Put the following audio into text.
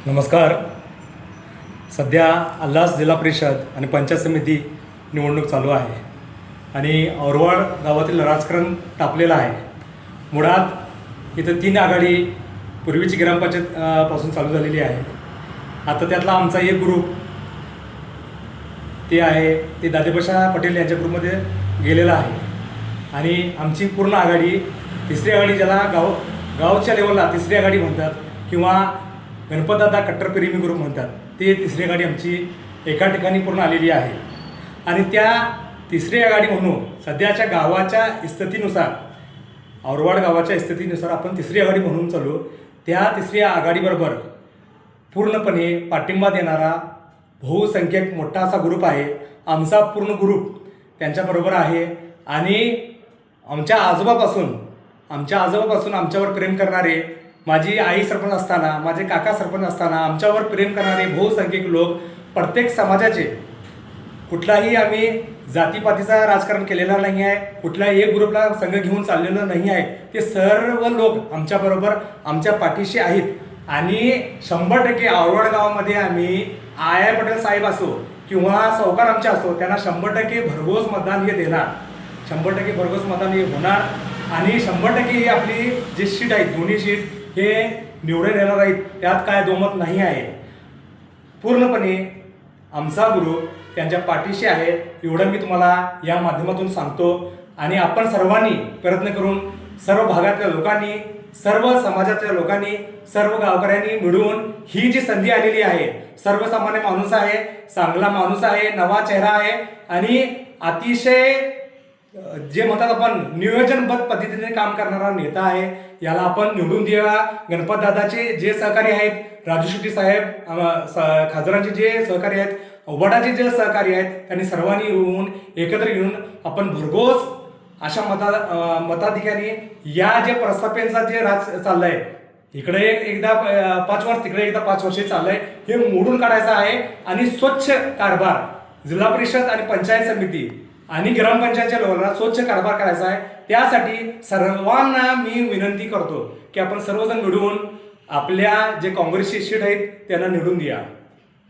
नमस्कार. सध्या अल्हास जिल्हा परिषद आणि पंचायत समिती निवडणूक चालू आहे आणि औरवाड गावातील राजकारण तापलेलं आहे. मुळात इथं 3 आघाडी पूर्वीची ग्रामपंचायत पासून चालू झालेली आहे. आता त्यातला आमचा एक ग्रुप ते दादेबशा पटेल यांच्या ग्रुपमध्ये गेलेला आहे आणि आमची पूर्ण आघाडी तिसरी आघाडी, ज्याला गावच्या लेवलला तिसरी आघाडी म्हणतात किंवा गणपतदादा कट्टरप्रेमी ग्रुप म्हणतात, ते तिसरी आघाडी आमची एका ठिकाणी पूर्ण आलेली आहे. आणि त्या तिसरी आघाडी म्हणून सध्याच्या गावाच्या स्थितीनुसार, औरवाड गावाच्या स्थितीनुसार आपण तिसरी आघाडी म्हणून चालू. त्या तिसरी आघाडीबरोबर पूर्णपणे पाठिंबा देणारा बहुसंख्यक मोठा असा ग्रुप आहे. आमचा पूर्ण ग्रुप त्यांच्याबरोबर आहे आणि आमच्या आजोबापासून आमच्यावर प्रेम करणारे, माझी आई सरपंच असताना, माझे काका सरपंच असताना आमच्यावर प्रेम करणारे बहुसंख्यक लोक, प्रत्येक समाजाचे, कुठलाही आम्ही जातीपातीचा राजकारण केलेला नाही आहे, कुठल्याही एक ग्रुपला संघ घेऊन चाललेलं नाही आहे. ते सर्व लोक आमच्याबरोबर आमच्या पाठीशी आहेत आणि 100% औरवाड गावामध्ये आम्ही आय पटेल साहेब असो किंवा सावकार आमचे असो, त्यांना 100% भरघोस मतदान हे देणार. 100% भरघोस मतदान हे होणार आणि 100% ही आपली जी सीट आहेत, दोन्ही सीट हे निवडून येणार आहेत, त्यात काय दोमत नाही आहे. पूर्णपणे आमचा ग्रुप त्यांच्या पाठीशी आहे, एवढं मी तुम्हाला या माध्यमातून सांगतो. आणि आपण सर्वांनी प्रयत्न करून, सर्व भागातल्या लोकांनी, सर्व समाजातल्या लोकांनी, सर्व गावकऱ्यांनी मिळून ही जी संधी आलेली आहे, सर्वसामान्य माणूस आहे, चांगला माणूस आहे, नवा चेहरा आहे आणि अतिशय जे म्हणतात आपण नियोजनबद्ध पद्धतीने काम करणारा नेता आहे, याला आपण निवडून देऊया. गणपतदादाचे जे सहकारी आहेत, राजू शेट्टी साहेब, खासदारांचे जे सहकारी आहेत, वडाचे जे सहकारी आहेत, त्यांनी सर्वांनी येऊन एकत्र येऊन आपण भरघोस अशा मताधिकाने या जे प्रस्थापनेचा जे राज चाललंय, इकडे एकदा 5 वर्ष, तिकडे एकदा 5 वर्षे चाललंय, हे मोडून काढायचं आहे आणि स्वच्छ कारभार जिल्हा परिषद आणि पंचायत समिती आणि ग्रामपंचायतच्या लेवलला स्वच्छ कारभार करायचा आहे. त्यासाठी सर्वांना मी विनंती करतो की आपण सर्वजण मिळून आपल्या जे काँग्रेसची सीट आहेत त्यांना निवडून द्या.